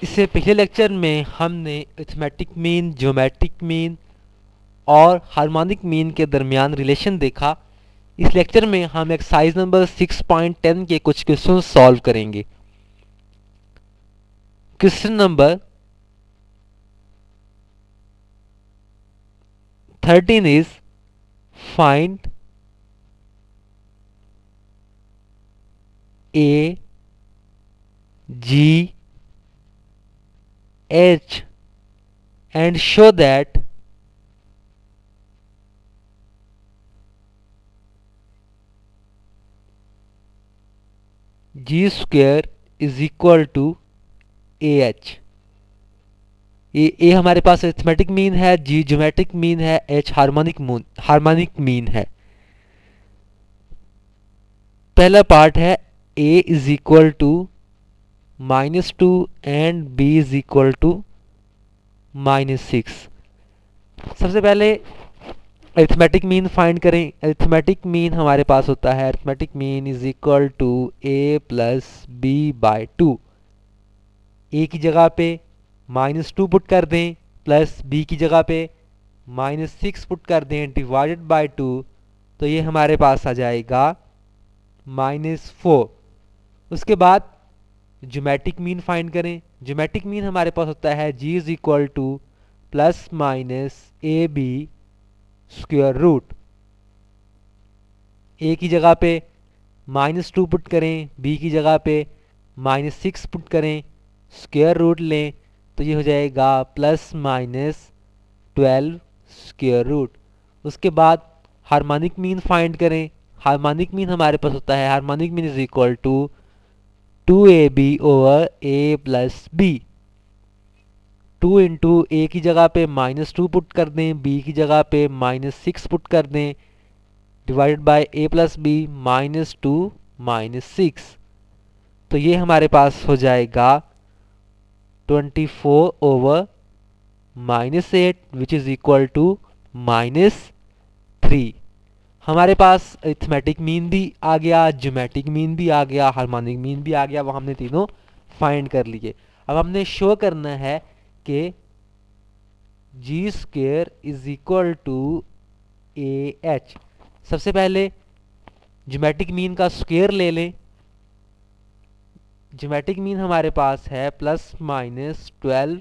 इससे पिछले लेक्चर में हमने अरिथमेटिक मीन, ज्योमेट्रिक मीन और हार्मोनिक मीन के दरमियान रिलेशन देखा। इस लेक्चर में हम एक्सरसाइज नंबर 6.10 के कुछ क्वेश्चन सॉल्व करेंगे। Question number 13 is find a g h and show that g square is equal to ah। A हमारे पास अरिथमेटिक मीन है, जी ज्योमेट्रिक मीन है, एच हार्मोनिक मीन है। पहला पार्ट है a is equal to -2 and b is equal to -6। सबसे पहले arithmetic mean find करें। अरिथमेटिक मीन हमारे पास होता है arithmetic mean is equal to a plus B by 2। A की जगह पे -2 पुट कर दें, प्लस बी की जगह पे -6 पुट कर दें, डिवाइडेड बाई 2, तो ये हमारे पास आ जाएगा -4। उसके बाद ज्योमेट्रिक मीन फाइंड करें। ज्योमेट्रिक मीन हमारे पास होता है g is equal to plus minus A B square root. A की जगह पे -2 पुट करें, बी की जगह पे -6 पुट करें, स्क्वायर रूट लें, तो ये हो जाएगा प्लस माइनस 12 स्क्वायर रूट। उसके बाद हार्मोनिक मीन फाइंड करें। हार्मोनिक मीन हमारे पास होता है harmonic mean is equal to 2ab over a plus B. 2 into A की जगह पे -2 पुट कर दें, बी की जगह पे -6 पुट कर दें, divided by a plus B -2 -6, तो ये हमारे पास हो जाएगा 24 over -8 which is equal to -3। हमारे पास अरिथमेटिक मीन भी आ गया, ज्योमेट्रिक मीन भी आ गया, हार्मोनिक मीन भी आ गया, वो हमने तीनों फाइंड कर लिए। अब हमने शो करना है कि G square is equal to A H. सबसे पहले ज्योमेट्रिक मीन का स्क्वेयर ले लें। ज्योमेट्रिक मीन हमारे पास है प्लस माइनस 12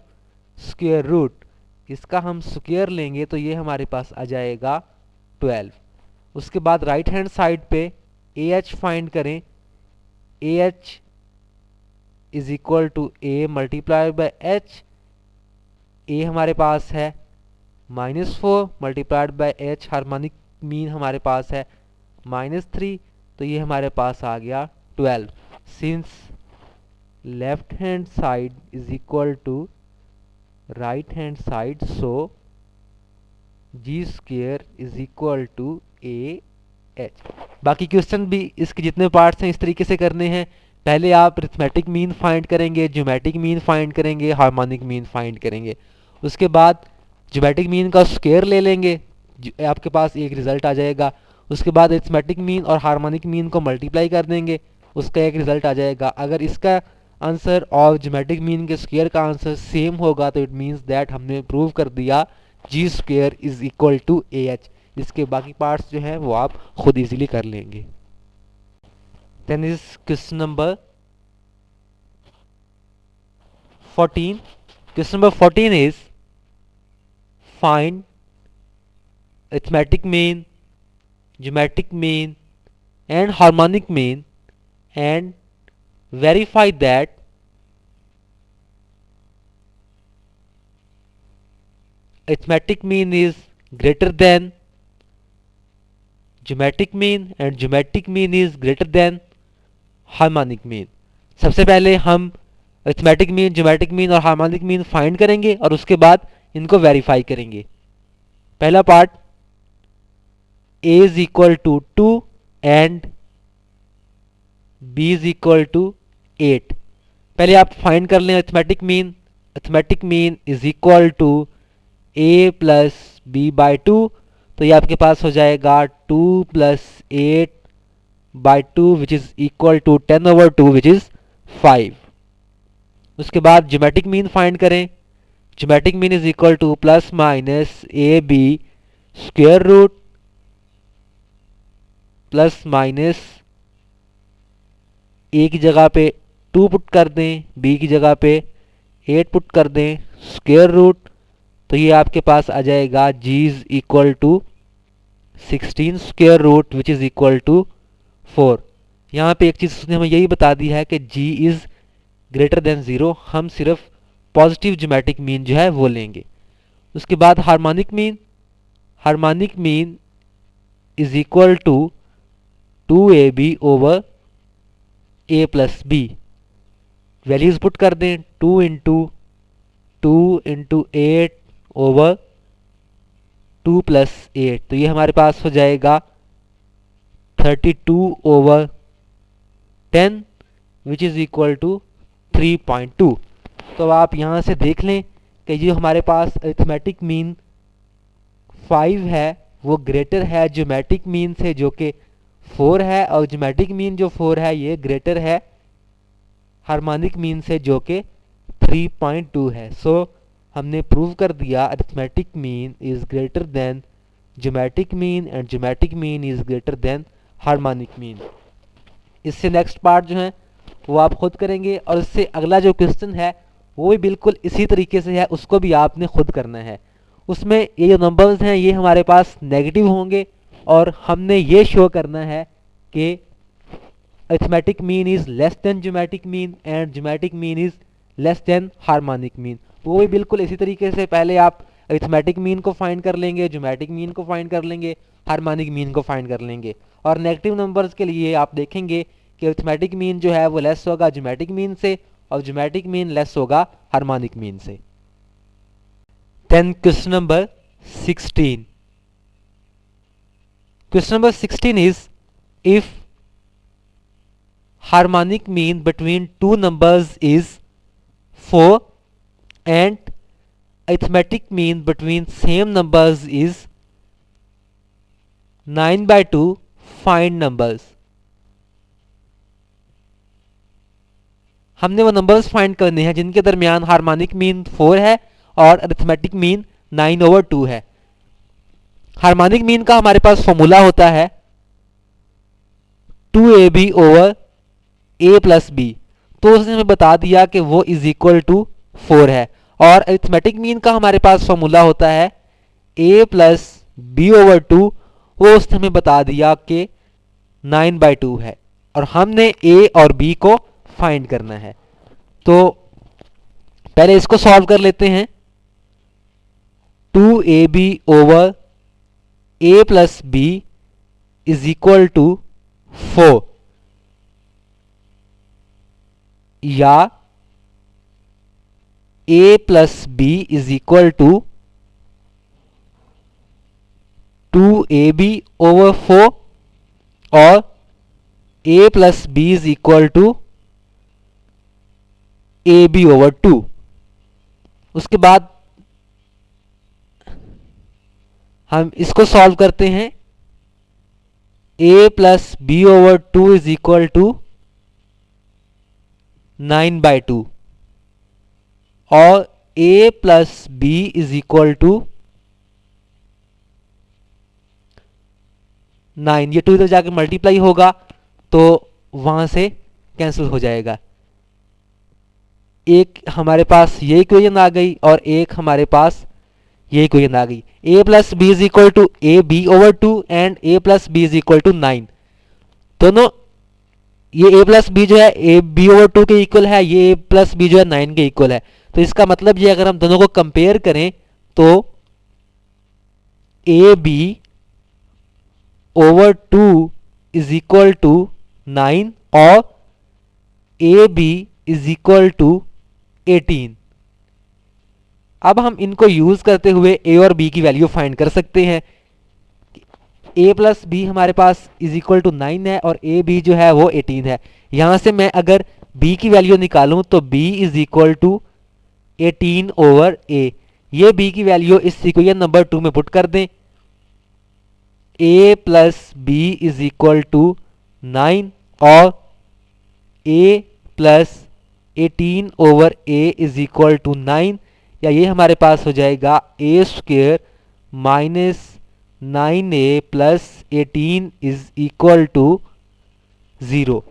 स्क्वेयर रूट। इसका हम स्क्वेयर लेंगे तो ये हमारे पास आ जाएगा 12। उसके बाद राइट हैंड साइड पे ए एच फाइंड करें। A H is equal to A multiply by H. A हमारे पास है -4 multiplied by H, harmonic mean हमारे पास है -3, तो ये हमारे पास आ गया 12। Since left hand side is equal to right hand side, so g square is equal to A h. बाकी क्वेश्चन भी इसके जितने पार्ट्स हैं इस तरीके से करने हैं। पहले आप अरिथमेटिक मीन फाइंड करेंगे, ज्योमेट्रिक मीन फाइंड करेंगे, हार्मोनिक मीन फाइंड करेंगे। उसके बाद ज्योमेट्रिक मीन का स्क्वायर ले लेंगे, आपके पास एक रिजल्ट आ जाएगा। उसके बाद अरिथमेटिक मीन और हार्मोनिक मीन को मल्टीप्लाई कर देंगे, उसका एक रिजल्ट आ जाएगा। अगर इसका आंसर और ज्योमेट्रिक मीन के स्क्वायर का आंसर सेम होगा तो इट मीन्स दैट हमने प्रूव कर दिया G square is equal to A H. इसके बाकी पार्ट्स जो हैं वो आप खुद इजीली कर लेंगे। Then is question number 14। Question number 14 is find arithmetic mean, geometric mean and harmonic mean and verify that arithmetic mean is greater than geometric mean and geometric mean is greater than harmonic mean। सबसे पहले हम arithmetic mean, geometric mean और harmonic mean find करेंगे और उसके बाद इनको verify करेंगे। पहला part a is equal to 2 and b is equal to 8। पहले आप फाइंड कर लें arithmetic mean. Arithmetic mean is equal to a plus B by 2, तो ये आपके पास हो जाएगा 2 plus 8 by 2 which is equal to 10 over 2 which is 5। उसके बाद ज्योमेट्रिक मीन फाइंड करें। Geometric mean is equal to plus minus A B square root plus minus A की जगह पे 2 पुट कर दें, बी की जगह पे 8 पुट कर दें, स्क्वायर रूट, तो ये आपके पास आ जाएगा g is equal to 16 square root which is equal to 4। यहाँ पे एक चीज़ उसने हमें यही बता दी है कि g इज ग्रेटर देन 0, हम सिर्फ पॉजिटिव ज्योमेट्रिक मीन जो है वो लेंगे। उसके बाद harmonic mean is equal to 2ab over a plus b. Values put कर दें, 2 इंटू 8 ओवर 2 प्लस 8, तो ये हमारे पास हो जाएगा 32 over 10 which is equal to 3.2। तो आप यहाँ से देख लें कि जो हमारे पास अरिथमेटिक मीन 5 है वो ग्रेटर है ज्योमेट्रिक मीन से जो कि 4 है, और ज्योमेट्रिक मीन जो 4 है ये ग्रेटर है हार्मोनिक मीन से जो कि 3.2 है। सो हमने प्रूव कर दिया arithmetic mean is greater than geometric mean and geometric mean is greater than harmonic mean. इससे नेक्स्ट पार्ट जो है वो आप खुद करेंगे, और इससे अगला जो क्वेश्चन है वो भी बिल्कुल इसी तरीके से है, उसको भी आपने खुद करना है। उसमें ये जो नंबर्स हैं ये हमारे पास नेगेटिव होंगे, और हमने ये शो करना है कि arithmetic mean is less than geometric mean and geometric mean is less than harmonic mean. वो भी बिल्कुल इसी तरीके से पहले आप अरिथमेटिक मीन को फाइंड कर लेंगे, ज्योमेट्रिक मीन को फाइंड कर लेंगे, हार्मोनिक मीन को फाइंड कर लेंगे। और नेगेटिव नंबर्स के लिए आप देखेंगे कि अरिथमेटिक मीन जो है वो लेस होगा ज्योमेट्रिक मीन से, और ज्योमेट्रिक मीन लेस होगा हार्मोनिक मीन से। Then question number 16। Question number 16 is, if harmonic mean between two numbers is 4 and arithmetic mean between same numbers is 9/2, find numbers। हमने वो नंबर्स फाइंड करने हैं जिनके दरमियान हार्मोनिक मीन 4 है और अरिथमेटिक मीन 9/2 है। हार्मोनिक मीन का हमारे पास फॉर्मूला होता है 2ab over a plus B, तो उसने हमें बता दिया कि वो इज इक्वल टू 4 है। और अरिथमेटिक मीन का हमारे पास फॉर्मूला होता है a प्लस बी ओवर 2, वो उसने हमें बता दिया कि 9/2 है, और हमने a और b को फाइंड करना है। तो पहले इसको सॉल्व कर लेते हैं। 2ab over a plus b is equal to 4, या a plus b is equal to 2ab over 4, और a plus b is equal to ab over 2। उसके बाद हम इसको सॉल्व करते हैं। a plus b over 2 is equal to 9/2, और a plus b is equal to 9। ये 2 इधर जाके मल्टीप्लाई होगा तो वहां से कैंसिल हो जाएगा। एक हमारे पास ये इक्वेशन आ गई और एक हमारे पास ये इक्वेशन आ गई। a plus b is equal to a b over 2 and a plus b is equal to 9। दोनों ये a प्लस बी जो है ए बी ओवर 2 के इक्वल है, ये a प्लस बी जो है 9 के इक्वल है। तो इसका मतलब ये अगर हम दोनों को कंपेयर करें तो a b over 2 is equal to 9 और a b is equal to 18। अब हम इनको यूज करते हुए a और b की वैल्यू फाइंड कर सकते हैं। a प्लस बी हमारे पास इज इक्वल टू 9 है और a b जो है वो 18 है। यहां से मैं अगर b की वैल्यू निकालूं तो b is equal to 18 over a। ये b की वैल्यू इस इक्वेशन नंबर 2 में पुट कर दें। a plus b is equal to 9 और a plus 18 over a is equal to 9, या ये हमारे पास हो जाएगा a square minus 9a plus 18 is equal to 0।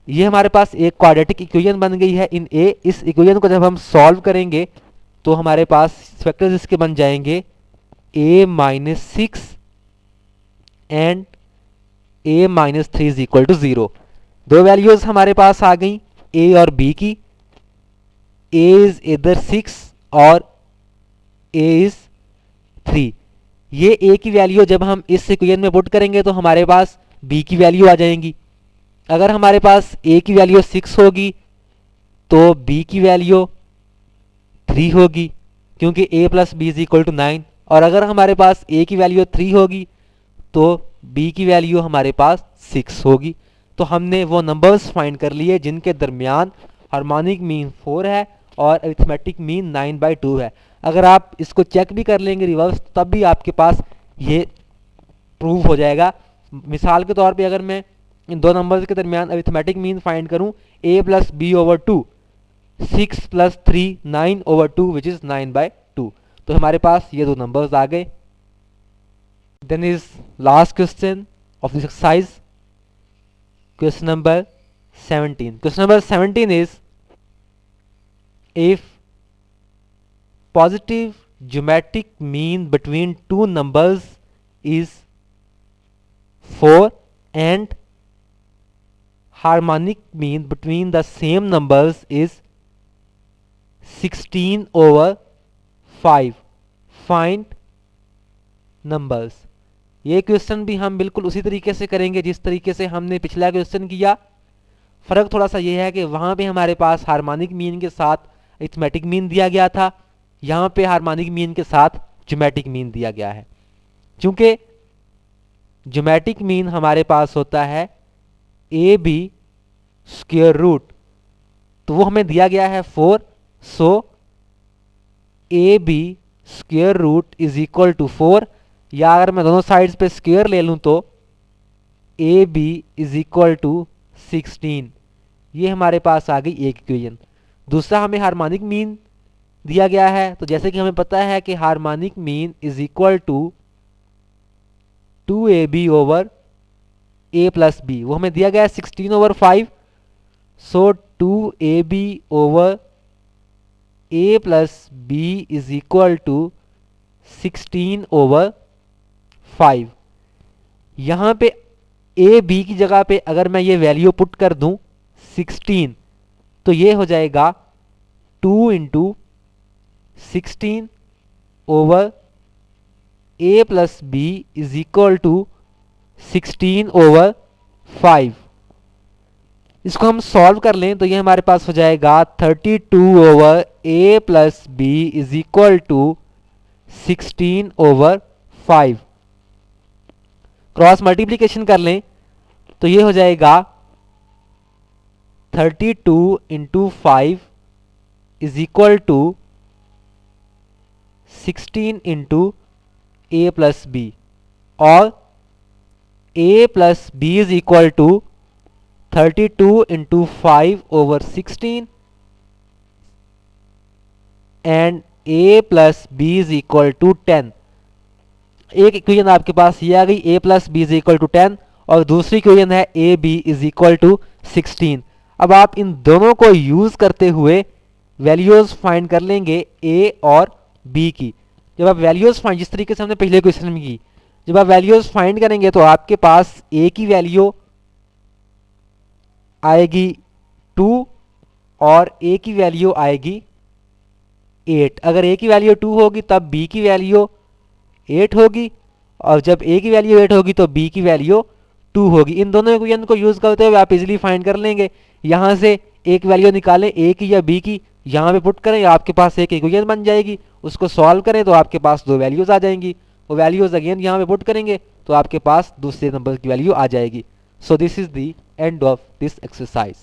ये हमारे पास एक क्वाड्रेटिक इक्वेशन बन गई है इन a। इस इक्वेशन को जब हम सॉल्व करेंगे तो हमारे पास फैक्टर्स इसके बन जाएंगे a minus 6 and a minus 3 is equal to 0। दो वैल्यूज हमारे पास आ गई a और b की। a इज इधर 6 और a इज 3। ये a की वैल्यू जब हम इस इक्वेशन में पुट करेंगे तो हमारे पास b की वैल्यू आ जाएंगी। अगर हमारे पास a की वैल्यू 6 होगी तो b की वैल्यू 3 होगी, क्योंकि a plus b is equal to 9। और अगर हमारे पास a की वैल्यू 3 होगी तो b की वैल्यू हमारे पास 6 होगी। तो हमने वो नंबर्स फाइंड कर लिए जिनके दरमियान हार्मोनिक मीन 4 है और अरिथमेटिक मीन 9/2 है। अगर आप इसको चेक भी कर लेंगे रिवर्स तब भी आपके पास ये प्रूव हो जाएगा। मिसाल के तौर पे अगर मैं इन दो नंबर्स के दरमियान अरिथमेटिक मीन फाइंड करूं a plus b over 2, 6 plus 3 9 over 2 which is 9/2, तो हमारे पास ये दो नंबर्स आ गए। Then is last question of this exercise, question number 17। Question number 17 is if positive geometric mean between two numbers is 4 and harmonic mean between the same numbers is 16 over 5, find numbers। ये question भी हम बिल्कुल उसी तरीके से करेंगे जिस तरीके से हमने पिछला क्वेश्चन किया। फर्क थोड़ा सा ये है कि वहां पे हमारे पास हार्मोनिक मीन के साथ अरिथमेटिक मीन दिया गया था, यहाँ पे हार्मोनिक मीन के साथ ज्योमेट्रिक मीन दिया गया है। चूंकि ज्योमेट्रिक मीन हमारे पास होता है ए बी स्क्वायर रूट, तो वो हमें दिया गया है 4। So A B square root is equal to 4, या अगर मैं दोनों साइड्स पे स्क्वायर ले लूँ तो a b is equal to 16। ये हमारे पास आ गई एक इक्वेशन। दूसरा हमें हार्मोनिक मीन दिया गया है, तो जैसे कि हमें पता है कि harmonic mean is equal to 2ab over a plus b, वो हमें दिया गया है 16 over 5। So 2ab over a plus b is equal to 16 over 5। यहाँ पे a b की जगह पे अगर मैं ये वैल्यू पुट कर दूं 16, तो ये हो जाएगा 2 into 16 over a plus b is equal to 16 over 5। इसको हम सॉल्व कर लें तो ये हमारे पास हो जाएगा 32 over a plus b is equal to 16 over 5। Cross multiplication कर लें तो ये हो जाएगा 32 into 5 is equal to 16 into a plus b, और a plus b is equal to 32 into 5 over 16 and a plus b is equal to 10। एक equation आपके पास ये आ गई a plus b is equal to 10, और दूसरी इक्वेशन है a b is equal to 16। अब आप इन दोनों को यूज करते हुए वैल्यूज फाइंड कर लेंगे a और b की। जब आप वैल्यूज फाइंड, जिस तरीके से हमने पहले क्वेश्चन में की, जब आप वैल्यूज फाइंड करेंगे तो आपके पास a की वैल्यू आएगी 2 और a की वैल्यू आएगी 8। अगर a की वैल्यू 2 होगी तब b की वैल्यू 8 होगी, और जब a की वैल्यू 8 होगी तो b की वैल्यू 2 होगी। इन दोनों इक्वेशन को यूज करते हुए आप इजीली फाइंड कर लेंगे। यहां से एक वैल्यू निकालें a की या b की, यहाँ पे पुट करें, आपके पास एक इक्वेशन बन जाएगी। उसको सॉल्व करें तो आपके पास दो वैल्यूज आ जाएंगी। वो वैल्यूज अगेन यहाँ पे पुट करेंगे तो आपके पास दूसरे नंबर की वैल्यू आ जाएगी। So this is the end of this exercise.